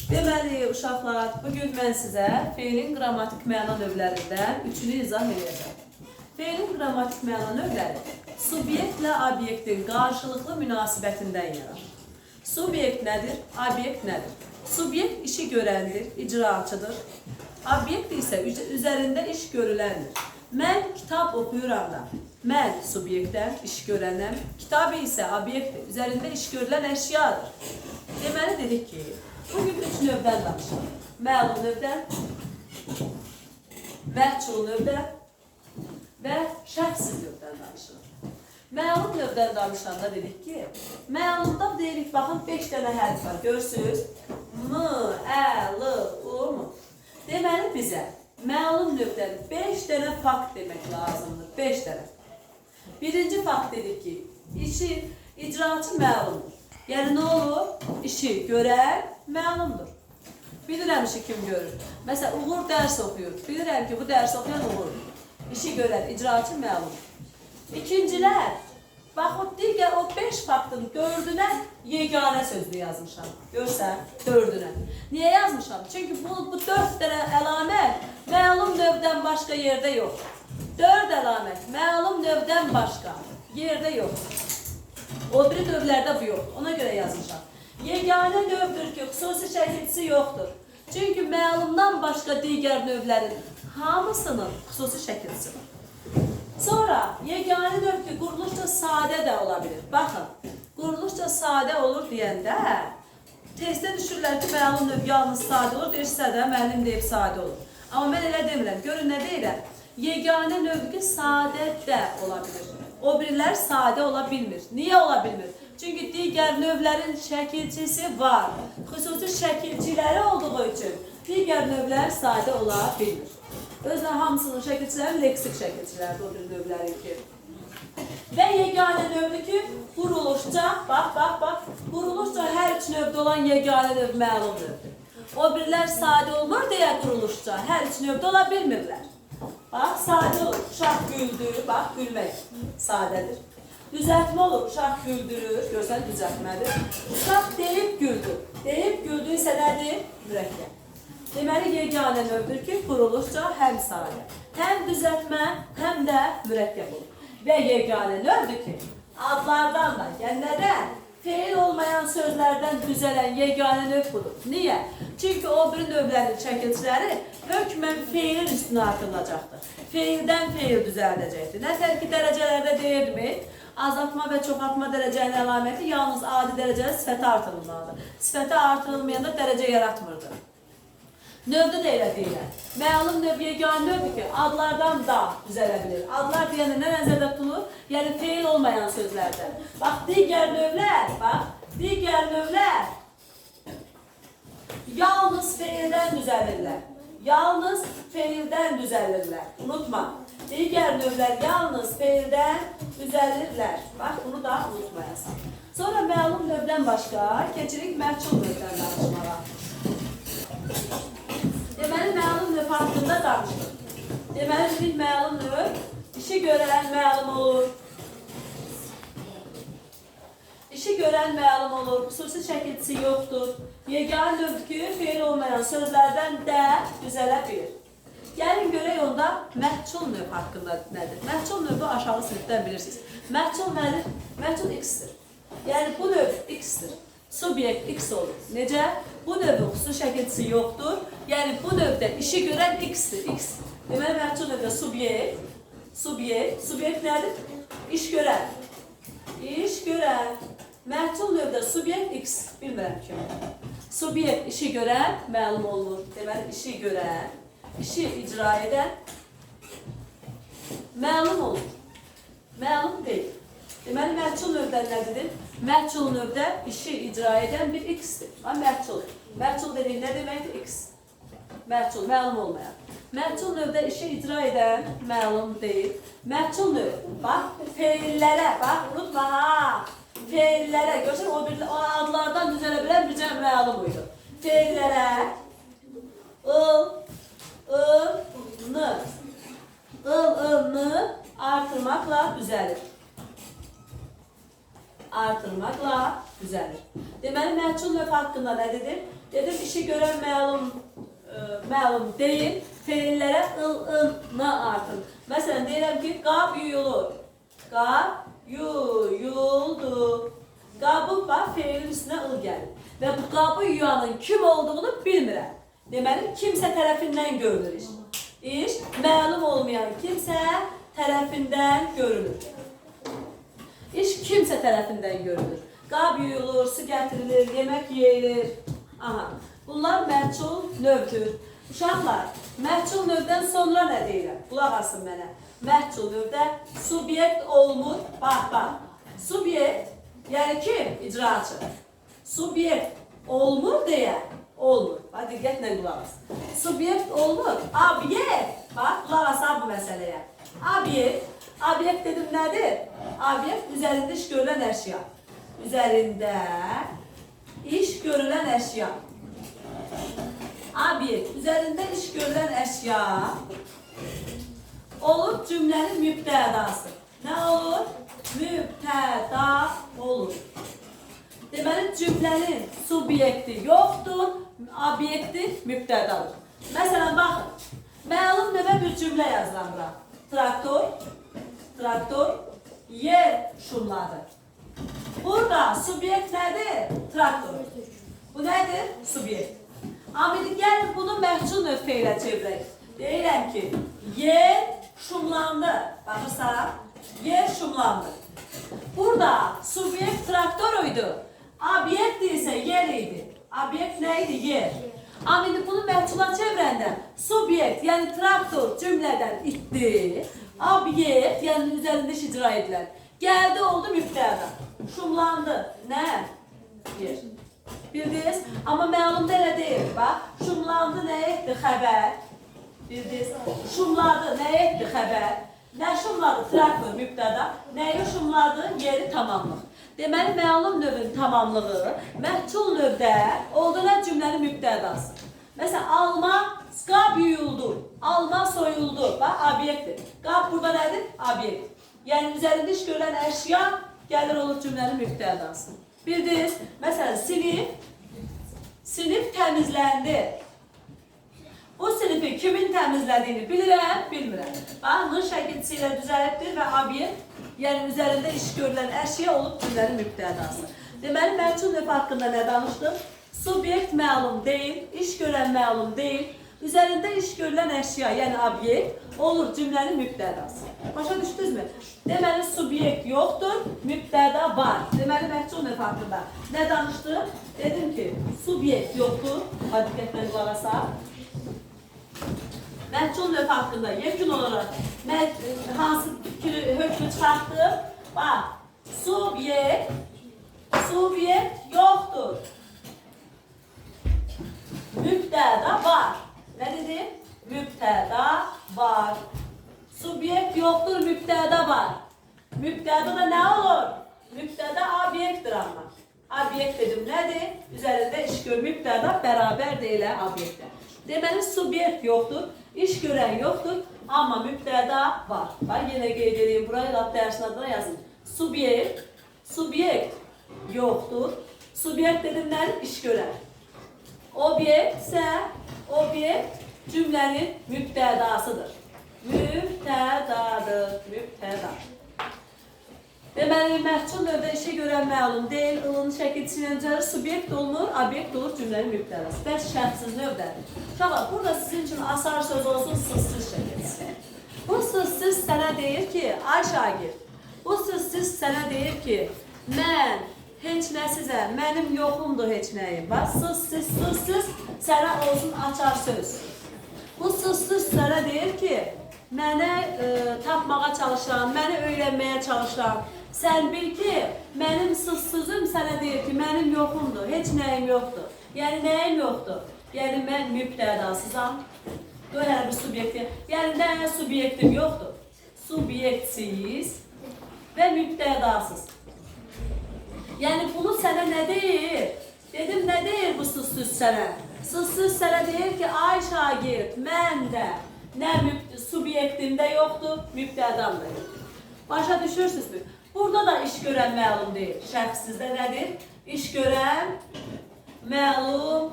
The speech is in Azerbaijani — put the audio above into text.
Deməli, uşaqlar, bugün mən sizə feilin qrammatik məna növlərindən üçünü izah edəcəm. Feilin qrammatik məna növləri subyektlə obyektin qarşılıqlı münasibətindən yaranır. Subyekt nədir? Obyekt nədir? Subyekt işi görəndir, icraçıdır. Obyekt isə üzərində iş görüləndir. Mən kitab oxuyuram da. Mən subyektəm, iş görənəm. Kitab isə obyektdir, üzərində iş görülən əşyadır. Deməli dedik ki, bugün üç növdən danışalım. Məlum növdən, məhcul növdən və şəxsiz növdən danışılır. Məlum növdən danışanda dedik ki, məlumda deyirik, baxın 5 dənə hərf var, görürsünüz. M, Ə, L, U, M. Deməli bizə məlum növdən 5 dənə fakt demək lazımdır, 5 dənə. Birinci fakt dedik ki, işi icraçı məlumdur. Yəni nə olur? İşi görən məlumdur. Bilirəm işi kim görür. Məsələn, Uğur dərs oxuyur. Bilirəm ki, bu dərs oxuyan Uğurdur. İşi görən icraçı məlumdur. İkincilər, baxın, digər o 5 faktın dördünə yeganə sözlü yazmışam. Görsən, dördünə. Niyə yazmışam? Çünki bu 4 dənə əlamət məlum növdən başqa yerdə yox. 4 əlamət məlum növdən başqa yerdə yox. O biri növlərdə bu yox. Ona görə yazmışam. Yeganə növdür ki, xüsusi şəkilçisi yoxdur. Çünki məlumdan başqa digər növlərin hamısının xüsusi şəkilçisi var. Sonra yeganə növ ki, quruluşca sadə də ola bilir. Baxın, quruluşca sadə olur deyəndə, testdə düşürlər ki, məlum növ yalnız sadə olur, deyirsə də müəllim deyib sadə olur. Amma mən elə demirəm, görün nə deyirəm? Yeganə növ ki, sadə də ola bilir. O birilər sadə ola bilmir. Niyə ola bilmir? Çünki digər növlərin şəkilçisi var. Xüsusi şəkilçiləri olduğu üçün digər növlər sadə ola bilmir. Özlə hamısının şəkilçiləri leksik şəkilçilərdir o bir növlərin ki. Və yeganə növdür ki, quruluşca, bax, quruluşca hər üç növdə olan yeganə növ məlum növdür. O birilər sadə olmur deyə quruluşca, hər üç növdə ola bilmirlər. Bax, sadə olur, uşaq güldürür, bax, gülmək sadədir. Düzəltmə olur, uşaq güldürür, görsən düzəltmədir. Uşaq deyib güldür, deyib güldür isə nədir? Mürəkkəb. Deməli, yeganə növdür ki, quruluşca həm sadə, həm düzəltmə, həm də mürəkkəb olur. Və yeganə növdür ki, adlardan da, yəni nədən? Feil olmayan sözlərdən düzələn yeganə növ budur. Niyə? Çünki o bir növlərin şəkilçiləri hökmən feilin üstünə artırılacaqdır. Feildən feil düzəldəcəkdir. Nətər ki, dərəcələrdə deyirmi? Azaltma və çoxaltma dərəcənin əlaməti yalnız adi dərəcədə sifətə artırılmalıdır. Sifətə artırılmayanda dərəcə yaratmırdır. Növdə də elə deyilən. Məlum növ yeganə növdür ki, adlardan da düzələ bilir. Adlar deyəndə nə nəzərdə tutulur? Yəni feil olmayan sözlərdən. Bax, digər növlər yalnız feildən düzəlirlər. Yalnız feildən düzəlirlər. Unutma. Digər növlər yalnız feildən düzəlirlər. Bax, bunu da unutmayasan. Sonra məlum növdən başqa keçirik məhcul növdən danışmağa. Deməli, məlum növ haqqında danışdıq. Deməli, dedik, məlum növ işi görən məlum olur. İşi görən məlum olur, xüsusi şəkilçisi yoxdur. Yeganə növ ki, feil olmayan sözlərdən də düzələ bilir. Gəlin görək onda məhcul növ haqqında nədir? Məhcul növü aşağı sinifdən bilirsiniz. Məhcul nədir? Məhcul x-dir. Yəni, bu növ x-dir. Subyekt x olur. Necə? Bu növün xüsusi şəkilçisi yoxdur. Yəni, bu növdə işi görən x-dir. X. Deməli, məhcul növdə subyekt. Subyekt nədir? İş görən. İş görən. Məhcul növdə subyekt x. Bilmirəm ki. Subyekt işi görən məlum olur. Deməli, işi görən, işi icra edən məlum olur. Məlum deyil. Deməli, məhcul növdən nədir? Məhcul növdə işi icra edən bir x-dir. Məhcul. Məhcul dediğin nə deməkdir? X. Məhcul, məlum olmayan. Məhcul növdə işi icra edən məlum deyil. Məhcul növ, bax, feillərə, bax, unutma ha. Feillərə, görsən, o adlardan düzələ bilən bircə məlum uydu. Feillərə, n artırmaqla düzəlir. Artırmaqla düzəlir. Deməli, məhcul növ haqqında nə dedim? Dedim işi görən məlum deyil. Feillərə ıl-ın-na artın. Məsələn, deyirəm ki, qab yuyulur. Qab yuyuldu. Qabı bax, feilin üstünə ıl gəlir. Və bu qabı yuyanın kim olduğunu bilmirəm. Deməli, kimsə tərəfindən görülür iş. İş, məlum olmayan kimsə tərəfindən görülür. İş kimsə tərəfindən görülür. Qab yuyulur, su gətirilir, yemək yeyilir. Aha, bunlar məchul növdür. Uşaqlar, məchul növdən sonra nə deyirəm? Qulaq asın mənə. Məchul növdə subyekt olmur. Bax. Subyekt, yəni kim? İcraçı. Subyekt olmur deyə, olmur. Bax, diqqətlə qulaq as. Subyekt olmur. Obyekt. Bax, qulaq as bu məsələyə. Obyekt dedim nədir? Obyekt üzərində iş görülən əşya. Üzərində iş görülən əşya. Obyekt, üzərində iş görülən əşya olur cümlənin mübtədası. Nə olur? Mübtəda olur. Deməli, cümlənin subyekti yoxdur, obyekti mübtədadır. Məsələn, baxın, məlum növə bir cümlə yazılan bura. Traktor, yer şumladı. Burada subyekt nədir? Traktor. Bu nədir? Subyekt. Amili gəlin bunu məhcul növ feylə çevirək. Deyirəm ki, yer şumlandı. Baxırsan, yer şumlandı. Burada subyekt traktor idi. Obyekt isə yer idi. Obyekt nə idi? Yer. Amili bunu məhcula çevirəndə subyekt, yəni traktor cümlədən itdi. Obyekt, yəni üzərində iş icra edilər. Gəldi oldu mübtəda. Şumlandı. Nə? Yer. Bildiniz? Amma məlumda elə deyil. Bax, şumlandı nə etdi? Xəbər. Bildiniz? Şumladı nə etdi? Xəbər. Nə şumladı? Traktor, mübtəda. Nəyi şumladı? Yeri tamamlıq. Deməli, məlum növün tamamlığı məhcul növdə olduğuna cümlənin mübtədası. Məsələn, alma, qab yuyuldu. Alma soyuldu. Bax, obyektdir. Qab burada nədir? Obyekt. Yəni, üzərində iş görülən əşya gəlir olur cümlənin mübtədası. Bildiniz? Məsələn, sinif təmizləndi. Bu sinifi kimin təmizlədiyini bilirəm, bilmirəm. Bax, n şəkilçisi ilə düzəlibdir və obyekt, yəni üzərində iş görülən əşya olub cümlənin mübtədası. Deməli, məhcul növ haqqında nə danışdıq? Subyekt məlum deyil, iş görən məlum deyil. Üzərində iş görülən əşya, yəni obyekt, olur cümlənin mübtədası. Başa düşdünüzmü? Deməli, subyekt yoxdur, mübtəda var. Deməli, məhcul növ haqqında nə danışdıq? Dedim ki, subyekt yoxdur. Hadi diqqətlə qulaq asaq. Məhcul növ haqqında yekun olaraq hansı hökmü çıxartdıq? Bax, subyekt yoxdur. Mübtəda var. Nə dedim? Mübtəda var. Subyekt yoxdur, mübtəda var. Mübtəda nə olur? Mübtəda obyektdir amma. Obyekt dedim nədir? Üzərində iş gör, mübtəda bərabər deyilə obyektə. Deməli, subyekt yoxdur, iş görən yoxdur, amma mübtəda var. Bax, yenə qeyd edeyim, burayı lap dərsin adına yazın. Subyekt yoxdur. Subyekt dedim nədir? İş görən. Obyekt isə obyekt cümlənin mübtədasıdır. Mübtəda. Deməli, məhcul növdə işə görən məlum deyil, ılın şəkilçiləcəri subyekt olunur, obyekt olur cümlənin mübtədası. Bəs şərtsiz növdədir. Uşaqlar, burada sizin üçün asar söz olsun sızsız şəkilçisi. Bu sızsız sənə deyir ki, ay şagird, bu sızsız sənə deyir ki, mən heç nəsizəm, mənim yoxumdur heç nəyim. Bax, sızsız sənə olsun açar söz. Bu sızsız sənə deyir ki, mənə tapmağa çalışıram, məni öyrənməyə çalışıram. Sən bil ki, mənim sızsızım sənə deyir ki, mənim yoxumdur, heç nəyim yoxdur. Yəni, nəyim yoxdur? Yəni, mən mübtədasızam. Dönər bir subyekti. Yəni, nə subyektim yoxdur? Subyektsiz və mübtədasız. Yəni, bunu sənə nə deyir? Dedim, nə deyir bu sızsız sənə? Sızsız sənə deyir ki, ay şagird, mən də nə subyektimdə yoxdur, mübtədam da yoxdur. Başa düşürsünüzmü? Burada da iş görən məlum deyil. Şəxssizdə nədir? İş görən məlum